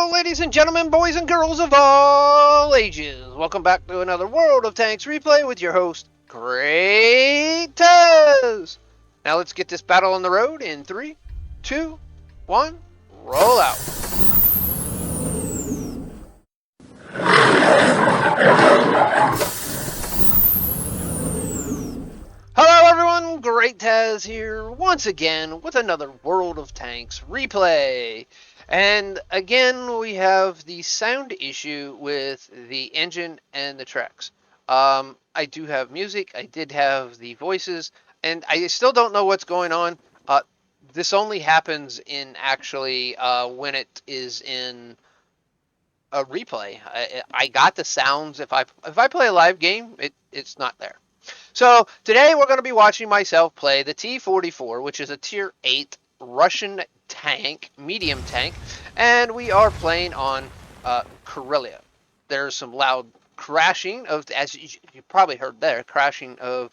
Hello, ladies and gentlemen, boys and girls of all ages. Welcome back to another World of Tanks replay with your host, GreatTaz. Now let's get this battle on the road in 3, 2, 1, roll out. Hello everyone, GreatTaz here once again with another World of Tanks replay. And again, we have the sound issue with the engine and the tracks. I do have music, I did have the voices, and I still don't know what's going on. This only happens in actually when it is in a replay. I got the sounds. If I play a live game, it's not there. So today we're going to be watching myself play the T-44, which is a Tier 8 Russian tank, medium tank, and we are playing on Karelia. There's some loud crashing of, as you probably heard there, crashing of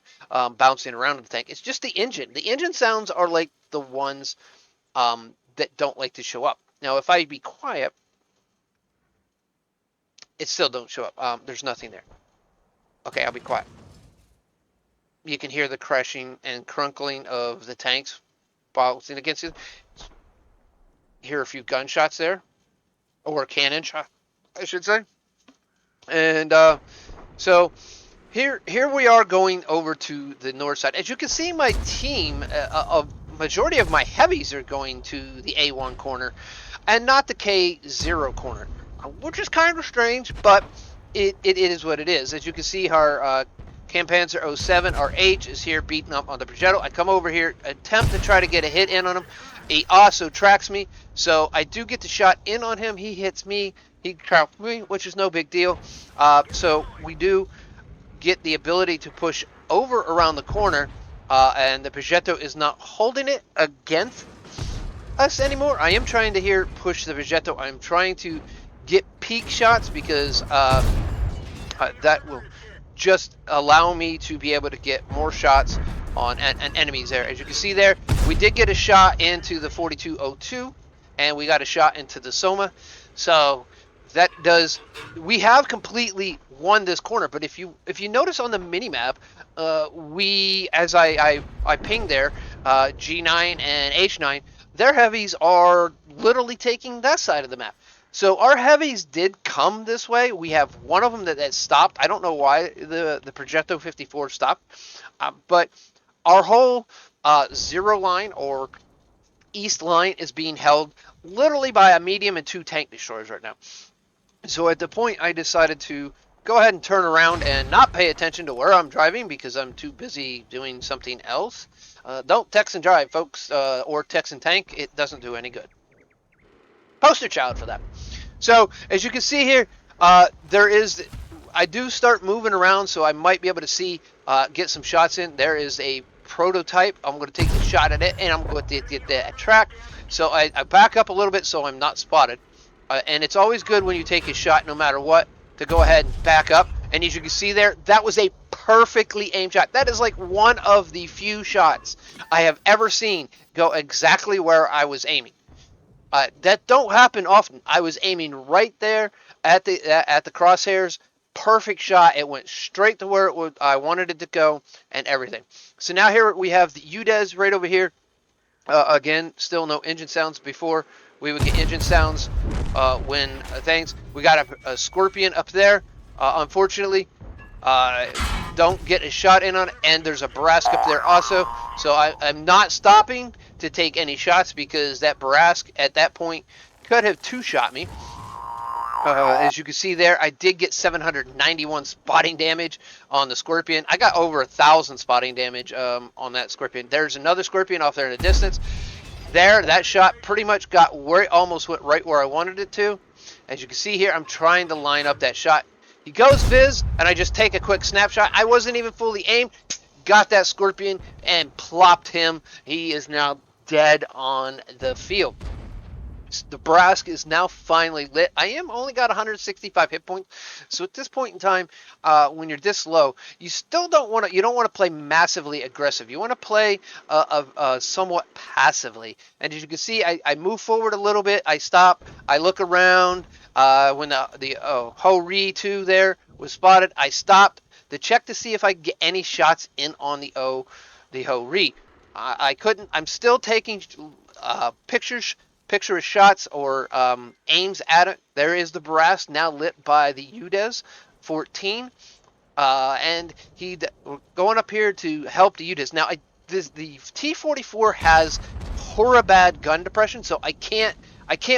bouncing around in the tank. It's just the engine. The engine sounds are like the ones that don't like to show up. Now, if I be quiet, it still don't show up. There's nothing there. Okay, I'll be quiet. You can hear the crashing and crunkling of the tanks bouncing against you. Hear a few gunshots there, or a cannon shot, I should say. And so here we are going over to the north side. As you can see, my team, a majority of my heavies are going to the A1 corner, and not the K0 corner, which is kind of strange, but it is what it is. As you can see, our Campanzer 07, our H, is here beating up on the Progetto. I come over here, attempt to try to get a hit in on him. He also tracks me, so I do get the shot in on him. He hits me, he tracks me, which is no big deal. So we do get the ability to push over around the corner, and the Progetto is not holding it against us anymore. I am trying to here push the Progetto. I'm trying to get peak shots because that will just allow me to be able to get more shots on enemies there. As you can see there, we did get a shot into the 4202, and we got a shot into the Soma. So that does, we have completely won this corner. But if you notice on the minimap, we, as I pinged there, G9 and H9, their heavies are literally taking that side of the map. So our heavies did come this way. We have one of them that stopped. I don't know why the Progetto 54 stopped, but our whole zero line or east line is being held literally by a medium and 2 tank destroyers right now. So at the point, I decided to go ahead and turn around and not pay attention to where I'm driving because I'm too busy doing something else. Don't text and drive, folks, or text and tank. It doesn't do any good. Poster child for that. So as you can see here, there is, I do start moving around, so I might be able to see, get some shots in. There is a prototype. I'm going to take the shot at it, and I'm going to get that track. So I back up a little bit so I'm not spotted. And it's always good when you take a shot, no matter what, to go ahead and back up. And as you can see there, that was a perfectly aimed shot. That is like one of the few shots I have ever seen go exactly where I was aiming. That don't happen often. I was aiming right there at the crosshairs. Perfect shot. It went straight to where I wanted it to go, and everything. So now here we have the UDES right over here. Again, still no engine sounds. Before we would get engine sounds when things. We got a Scorpion up there. Unfortunately, don't get a shot in on it, and there's a Barask up there also. So I'm not stopping to take any shots because that Barask at that point could have 2-shot me. As you can see there, I did get 791 spotting damage on the Scorpion. I got over 1,000 spotting damage on that Scorpion. There's another Scorpion off there in the distance. There, that shot pretty much got where it almost went right where I wanted it to. As you can see here, I'm trying to line up that shot. He goes fizz, and I just take a quick snapshot. I wasn't even fully aimed. Got that Scorpion and plopped him. He is now dead on the field. The brask is now finally lit. I am only got 165 hit points, so at this point in time, when you're this low, you still don't want to. You don't want to play massively aggressive. You want to play somewhat passively. And as you can see, I move forward a little bit. I stop. I look around. When the Ho-Ri 2 there was spotted, I stopped to check to see if I could get any shots in on the Ho-Ri. I couldn't. I'm still taking pictures shots or aims at it. There is the brass now lit by the UDES 14, and we're going up here to help the UDES. Now, the T-44 has horribad gun depression, so I can't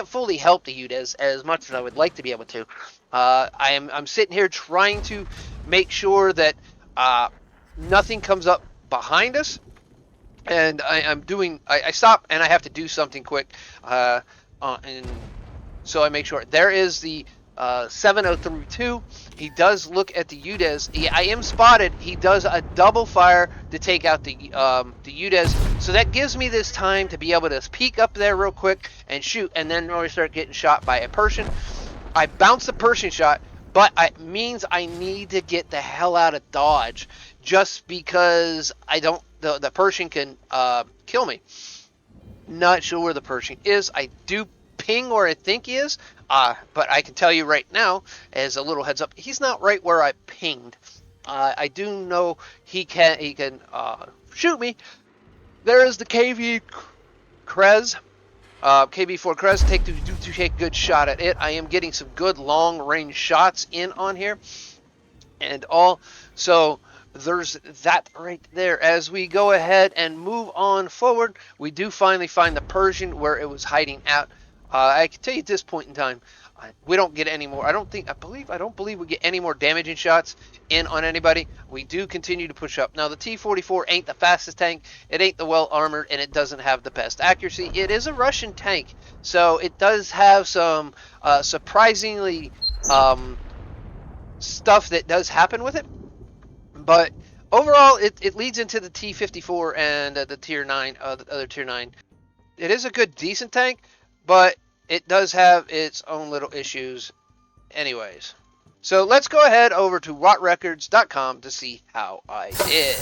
fully help the UDES as much as I would like to be able to. I'm sitting here trying to make sure that nothing comes up behind us. And I stop and I have to do something quick, and so I make sure. There is the 7032. He does look at the UDES. I am spotted. He does a double fire to take out the UDES. So that gives me this time to be able to peek up there real quick and shoot, and then really start getting shot by a Persian. I bounce the Persian shot, but it means I need to get the hell out of Dodge, just because the Persian can kill me. Not sure where the Persian is. I do ping where I think he is, but I can tell you right now, as a little heads up, he's not right where I pinged. I do know he can shoot me. There is the KV Krez. KB4 Krez, take a good shot at it. I am getting some good long range shots in on here and all. So there's that right there. As we go ahead and move on forward, we do finally find the Persian where it was hiding out. I can tell you at this point in time, we don't get any more. I don't believe we get any more damaging shots in on anybody. We do continue to push up. Now the T-44 ain't the fastest tank. It ain't the well armored, and it doesn't have the best accuracy. It is a Russian tank, so it does have some surprisingly stuff that does happen with it. But overall, it leads into the T-54 and the Tier 9, the other Tier 9. It is a good, decent tank, but it does have its own little issues anyways. So let's go ahead over to wattrecords.com to see how I did.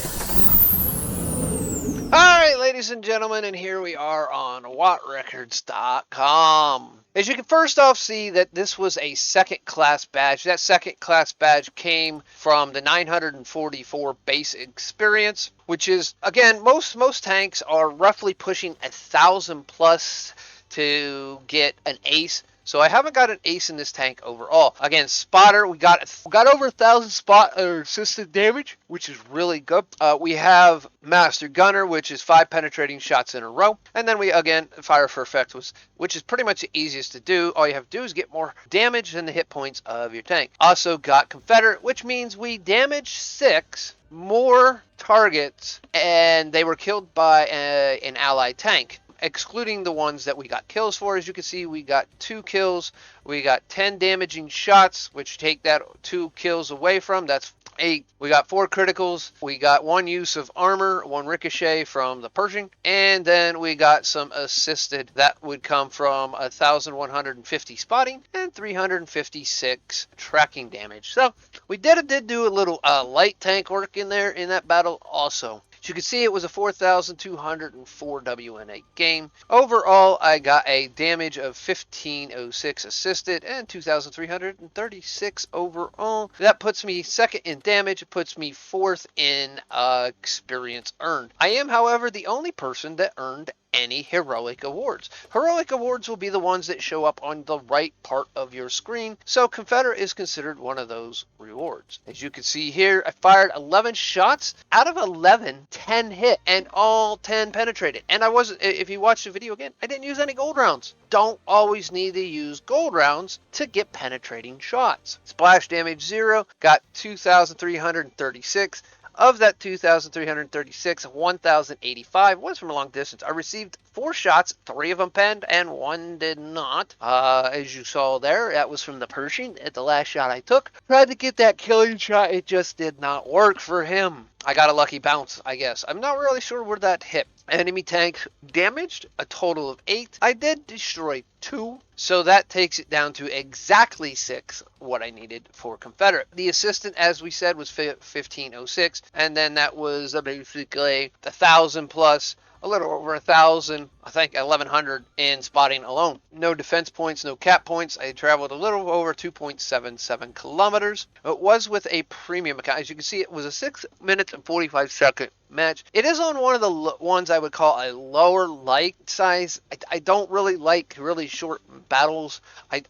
Alright, ladies and gentlemen, and here we are on wattrecords.com. As you can first off see that this was a second class badge. That second class badge came from the 944 base experience, which is, again, most tanks are roughly pushing 1,000 plus to get an ace. So I haven't got an ace in this tank overall. Again, spotter, we got over 1,000 spot or assisted damage, which is really good. We have master gunner, which is 5 penetrating shots in a row, and then we again fire for effect, which is pretty much the easiest to do. All you have to do is get more damage than the hit points of your tank. Also got Confederate, which means we damage 6 more targets, and they were killed by an allied tank, excluding the ones that we got kills for. As you can see, we got 2 kills. We got 10 damaging shots, which take that 2 kills away from. That's 8. We got 4 criticals. We got 1 use of armor, 1 ricochet from the Pershing, and then we got some assisted. That would come from 1,150 spotting and 356 tracking damage. So we did do a little light tank work in there in that battle also. As you can see, it was a 4,204 WN8 game. Overall, I got a damage of 1,506 assisted and 2,336 overall. That puts me second in damage. It puts me fourth in experience earned. I am, however, the only person that earned any heroic awards. Heroic awards will be the ones that show up on the right part of your screen, so Confederate is considered one of those rewards. As you can see here, I fired 11 shots. Out of 11, 10 hit, and all 10 penetrated. And if you watch the video again, I didn't use any gold rounds. Don't always need to use gold rounds to get penetrating shots. Splash damage 0, got 2,336. Of that 2,336, 1,085 was from a long distance. I received 4 shots, 3 of them penned, and 1 did not. As you saw there, that was from the Pershing at the last shot I took. Tried to get that killing shot, it just did not work for him. I got a lucky bounce, I guess. I'm not really sure where that hit. Enemy tank damaged, a total of 8. I did destroy 2, so that takes it down to exactly 6, what I needed for Confederate. The assistant, as we said, was 1506, and then that was basically 1,000 plus a little over 1,000, I think 1,100 in spotting alone. No defense points, no cap points. I traveled a little over 2.77 kilometers. It was with a premium account. As you can see, it was a 6 minutes and 45-second match. It is on one of the ones I would call a lower light size. I don't really like really short battles. I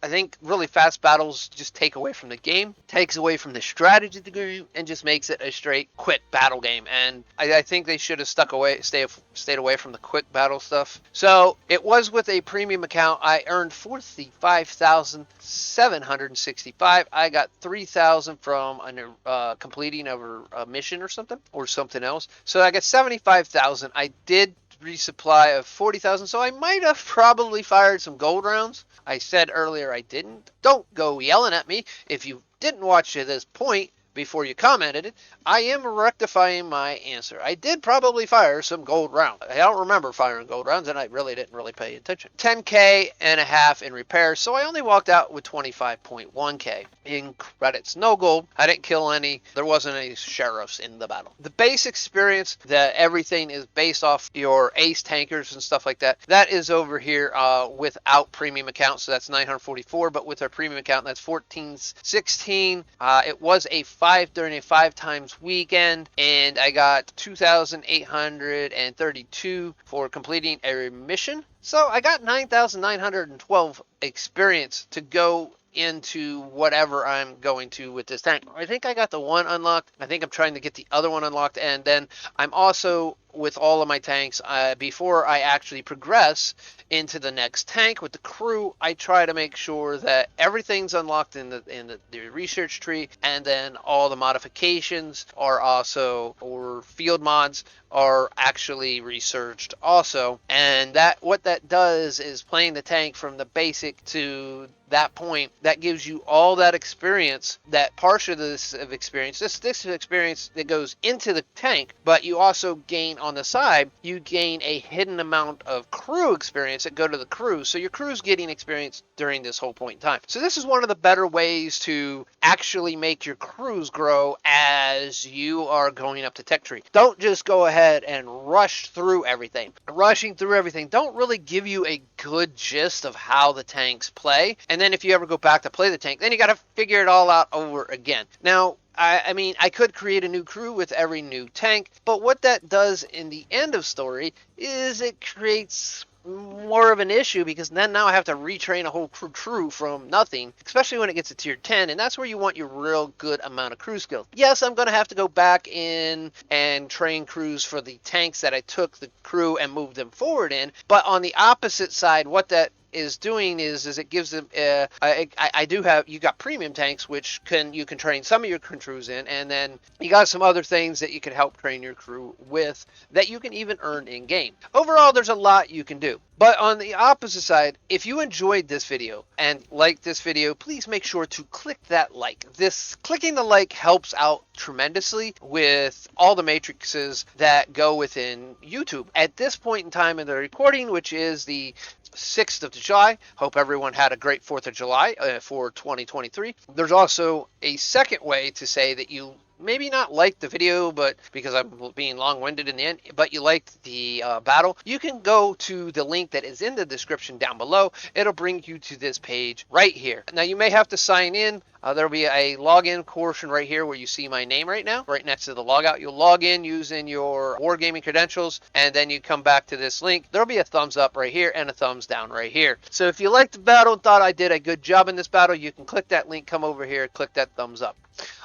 think really fast battles just take away from the game, takes away from the strategy of the game, and just makes it a straight quick battle game. And I think they should have stayed away from the quick battle stuff. So it was with a premium account. I earned 45,765. I got 3,000 from completing of a mission or something else. So I got 75,000. I did resupply of 40,000, so I might have probably fired some gold rounds. I said earlier I didn't. Don't go yelling at me if you didn't watch to this point before you commented it. I am rectifying my answer. I did probably fire some gold rounds. I don't remember firing gold rounds, and I really didn't pay attention. 10K and a half in repairs, so I only walked out with 25.1K in credits. No gold. I didn't kill any. There wasn't any sheriffs in the battle. The base experience, that everything is based off your ace tankers and stuff like that, that is over here without premium accounts, so that's 944, but with our premium account, that's 1416. It was a 5 during a 5 times weekend, and I got 2,832 for completing a mission. So I got 9,912 experience to go into whatever I'm going to with this tank. I think I got the one unlocked. I think I'm trying to get the other one unlocked, and then I'm also with all of my tanks, before I actually progress into the next tank with the crew, I try to make sure that everything's unlocked in the research tree, and then all the modifications are also, or field mods are actually researched also. And that, what that does is playing the tank from the basic to that point, that gives you all that experience, that portion of this experience, this experience that goes into the tank, but you also gain on the side, you gain a hidden amount of crew experience that go to the crew. So your crew's getting experience during this whole point in time. So this is one of the better ways to actually make your crews grow as you are going up the tech tree. Don't just go ahead and rush through everything. Rushing through everything don't really give you a good gist of how the tanks play. And then if you ever go back to play the tank, then you got to figure it all out over again. Now, I mean, I could create a new crew with every new tank, but what that does in the end of story is it creates more of an issue, because then now I have to retrain a whole crew from nothing, especially when it gets to tier 10, and that's where you want your real good amount of crew skills. Yes, I'm going to have to go back in and train crews for the tanks that I took the crew and moved them forward in, but on the opposite side, what that is doing is it gives them I do have, you got premium tanks which you can train some of your crews in, and then you got some other things that you can help train your crew with that you can even earn in game. Overall, there's a lot you can do. But on the opposite side, if you enjoyed this video and liked this video, please make sure to click that like. Clicking the like helps out tremendously with all the matrices that go within YouTube. At this point in time in the recording, which is the 6th of July. Hope everyone had a great 4th of July for 2023. There's also a second way to say that you maybe not like the video, but because I'm being long-winded in the end, but you liked the battle, you can go to the link that is in the description down below. It'll bring you to this page right here. Now, you may have to sign in. There'll be a login portion right here where you see my name right now, right next to the logout. You'll log in using your Wargaming credentials, and then you come back to this link. There'll be a thumbs up right here and a thumbs down right here. So if you liked the battle and thought I did a good job in this battle, you can click that link, come over here, click that thumbs up.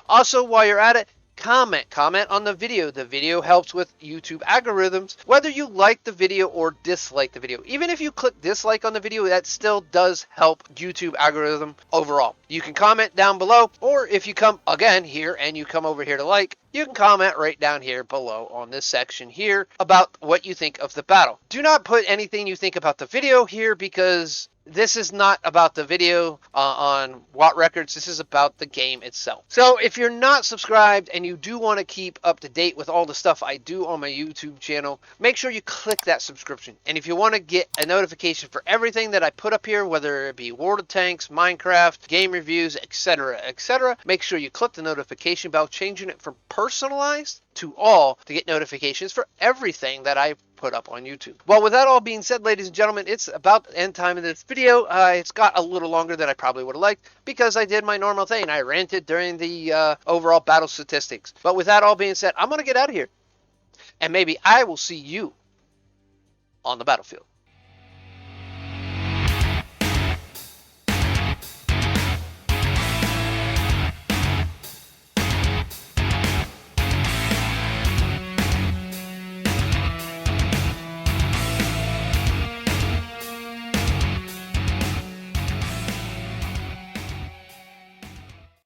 Also, while you're at it, comment on the video. The video helps with YouTube algorithms, whether you like the video or dislike the video. Even if you click dislike on the video, that still does help YouTube algorithm overall. You can comment down below, or if you come again here and you come over here to like, you can comment right down here below on this section here about what you think of the battle. Do not put anything you think about the video here, because This is not about the video on Watt Records. This is about the game itself. So if you're not subscribed and you do want to keep up to date with all the stuff I do on my YouTube channel, make sure you click that subscription. And if you want to get a notification for everything that I put up here, whether it be World of Tanks, Minecraft, game reviews, etc., make sure you click the notification bell, changing it from personalized to all to get notifications for everything that I put up on YouTube. Well, with that all being said, ladies and gentlemen, it's about the end time of this video. It's got a little longer than I probably would have liked because I did my normal thing. I ranted during the overall battle statistics. But with that all being said, I'm going to get out of here. And maybe I will see you on the battlefield.